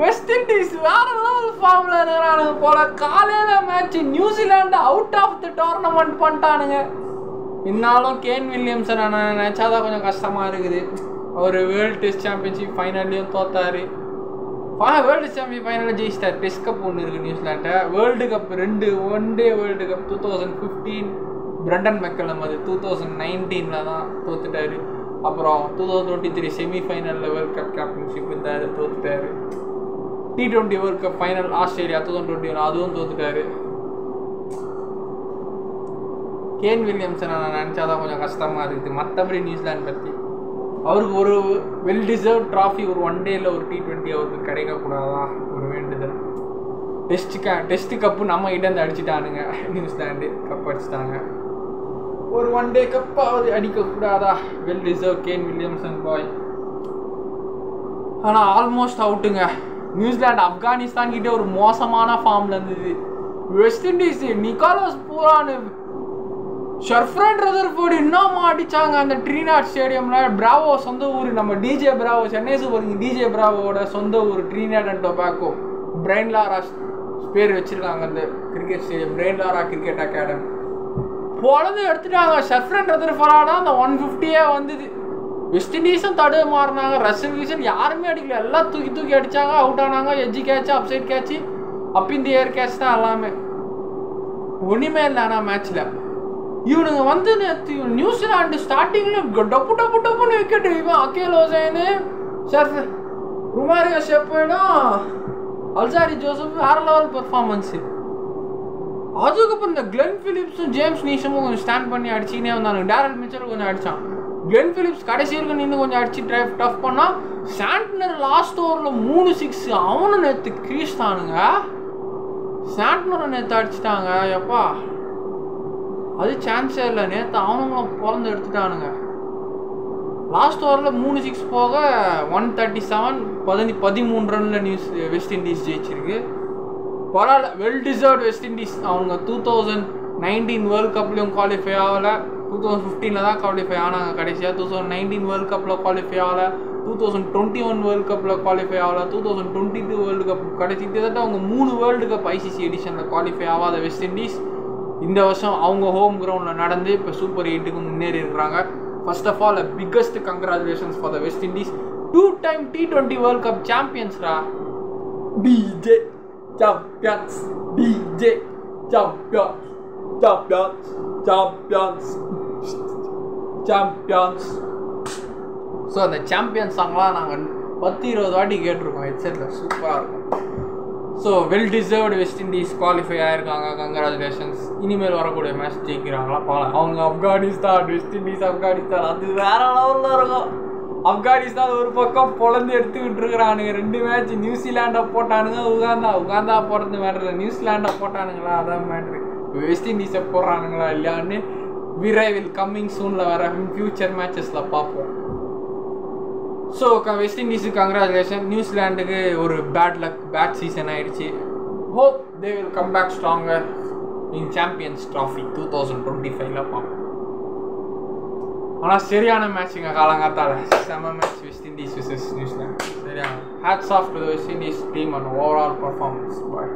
West Indies வேற level ஃபார்ம்ல இருக்கிறானுங்க போல. காலையில match New Zealand out of the tournament பண்ணிட்டானுங்க. இருந்தாலும் கேன் வில்லியம்சன் நினைச்சாதான் கொஞ்சம் கஷ்டமா இருக்குது. அவர் வேர்ல்டு டெஸ்ட் சாம்பியன்ஷிப் ஃபைனல்லையும் தோத்தாரு. வேர்ல்டு சாம்பியன் ஃபைனலில் ஜெயிச்சிட்டார். டெஸ்ட் கப் ஒன்று இருக்குது நியூசிலாண்டை. World cup 2 one day world cup 2015 Brendon McCullum, அது 2019 தான் தோத்துட்டாரு. அப்புறம் 2023 செமிஃபைனலில் வேர்ல்டு கப் கேப்டன்ஷிப் இருந்தார், தோத்துட்டாரு. T20 world cup final Australia 2021 அதுவும் தோத்துட்டாரு. கேன் வில்லியம்சன் நான் நினச்சாதான் கொஞ்சம் கஷ்டமாக இருக்குது. மற்றபடி நியூசிலாந்து பற்றி அவருக்கு ஒரு வெல் டிசர்வ் ட்ராஃபி ஒரு ஒன் டேயில் ஒரு T20 அவருக்கு கிடைக்கக்கூடாதா ஒரு வேண்டுதல். டெஸ்ட் கப்பு நம்ம கிட்டேருந்து அடிச்சுட்டானுங்க. நியூசிலாண்டு கப் அடிச்சிட்டாங்க. ஒரு ஒன் டே கப்பாவது அடிக்கக்கூடாதா? Well deserve Kane Williamson bye. ஆனால் ஆல்மோஸ்ட் அவுட்டுங்க. நியூசிலாண்டு ஆப்கானிஸ்தான் கிட்டே ஒரு மோசமான ஃபார்மில் இருந்தது. West Indies Nicholas Pooran Sherfane Rutherford இன்னும் அடித்தாங்க அந்த ட்ரீனாட் ஸ்டேடியமில். பிராவோ சொந்த ஊர், நம்ம DJ Bravo, Chennai super king DJ பிராவோட சொந்த ஊர் Trinidad and Tobago. Brian Lara பேர் வச்சுருக்காங்க அந்த cricket stadium, Brian Lara cricket academy. பொழுது எடுத்துட்டாங்க. ஷர்ஃப்ரண்ட் ரதர்ஃபோர்டாக அந்த 150 வந்தது. வெஸ்ட் இண்டீஸும் தடு மாறினாங்க. ரசல் வீசல் யாருமே அடிக்கல, எல்லாம் தூக்கி அடித்தாங்க. அவுட் ஆனாங்க. எஜ்ஜி கேட்ச், அப்சைட் கேட்ச், அப் இன் தி ஏர் கேட்ச் தான் எல்லாமே. ஒன்றுமே இல்லை. ஆனால் மேட்ச்சில் இவனுங்க வந்து நேற்று நியூசிலாண்டு ஸ்டார்டிங்கில் டப்பு டப்பு டப்புன்னு விக்கெட். இவன் அகேல் ஹுசைனு, ருமாரியோ ஷெப்பர்டும், அல்சாரி ஜோசப் வேற லெவல் பெர்ஃபார்மன்ஸு. அதுக்கப்புறம் இந்த கிளென் பிலிப்ஸும் ஜேம்ஸ் நீஷமும் கொஞ்சம் ஸ்டாண்ட் பண்ணி அடிச்சுக்கினே வந்தானுங்க. டேரல் மிச்சல் கொஞ்சம் அடித்தான். கிளென் பிலிப்ஸ் கடைசி வரைக்கும் நின்று கொஞ்சம் அடிச்சு டஃப் பண்ணால் சாண்ட்னர் லாஸ்ட் ஓவரில் 3 6 அவனும் நேற்று கிரீஸ்தானுங்க. சாண்ட்னரை நேற்று அடிச்சிட்டாங்க. எப்பா அது சான்ஸே இல்லை. நேற்று அவனுங்களும் பிறந்து எடுத்துட்டானுங்க. லாஸ்ட் ஓவரில் 3 6 போக 137 13 ரனில் வெஸ்ட் இண்டீஸ் ஜெயிச்சிருக்கு. பரவாயில்ல, வெல் டிசர்வ்ட் வெஸ்ட் இண்டீஸ். அவங்க 2019 வேர்ல்டு கப்லேயும் குவாலிஃபை ஆகலை. 2015 தான் குவாலிஃபை ஆனாங்க கடைசியாக. 2019 வேர்ல்டு கப்பில் குவாலிஃபை ஆகலை. 2021 வேர்ல்டு கப்பில் குவாலிஃபை ஆகலை. 2022 வேர்ல்டு கப் கடைசி கிட்டத்தட்ட அவங்க 3 வேர்ல்டு கப் ஐசிசி எடிஷனில் குவாலிஃபை ஆகாத வெஸ்ட் இண்டீஸ் இந்த வருஷம் அவங்க ஹோம் கிரவுண்டில் நடந்து இப்போ சூப்பர் 8க்கு முன்னேறி இருக்கிறாங்க. First of all biggest congratulations for the West Indies. 2-time T20 world cup சாம்பியன்ஸ்ரா. DJ champions, DJ champions, champions, champions, champions. So அந்த சாம்பியன்ஸ் சாங்லாம் நாங்கள் 10-20 வாட்டி கேட்டிருக்கோம் ஹெட்செட்டில். சூப்பராக இருக்கும். So well deserved West Indies qualify ஆகிருக்காங்க. கங்க்ராச்சுலேஷன்ஸ். இனிமேல் வரக்கூடிய மேட்ச் ஜெயிக்கிறாங்களா பார்க்கலாம். அவங்க ஆப்கானிஸ்தான், வெஸ்ட் இண்டீஸ் ஆப்கானிஸ்தான், அது வேற லெவலில் இருக்கும். ஆப்கானிஸ்தான் ஒரு பக்கம் பொழந்து எடுத்துக்கிட்டு இருக்கிறானுங்க. 2 மேட்ச் நியூசிலாண்டை போட்டானுங்க, உகாந்தா போடுறது மேட்ரு. நியூசிலாண்டை போட்டானுங்களா அதான் மேட்ரு. வெஸ்ட் இண்டீஸை போடுறானுங்களா இல்லையான்னு விரைவில் கம்மிங் சூனில் வர ஃபியூச்சர் மேட்சஸில் பார்ப்போம். ஸோ வெஸ்ட் இண்டீஸுக்கு கங்க்ராச்சுலேஷன். நியூசிலாண்டுக்கு ஒரு பேட் சீசன் ஆகிடுச்சு. Hope they will come back stronger in champions trophy 2025 பார்ப்போம். ஆனால் சரியான மேட்சுங்க காலங்காத்தால. செம்ம match West Indies versus New Zealand. சரியான hats off to the West Indies team and overall performance. Bye.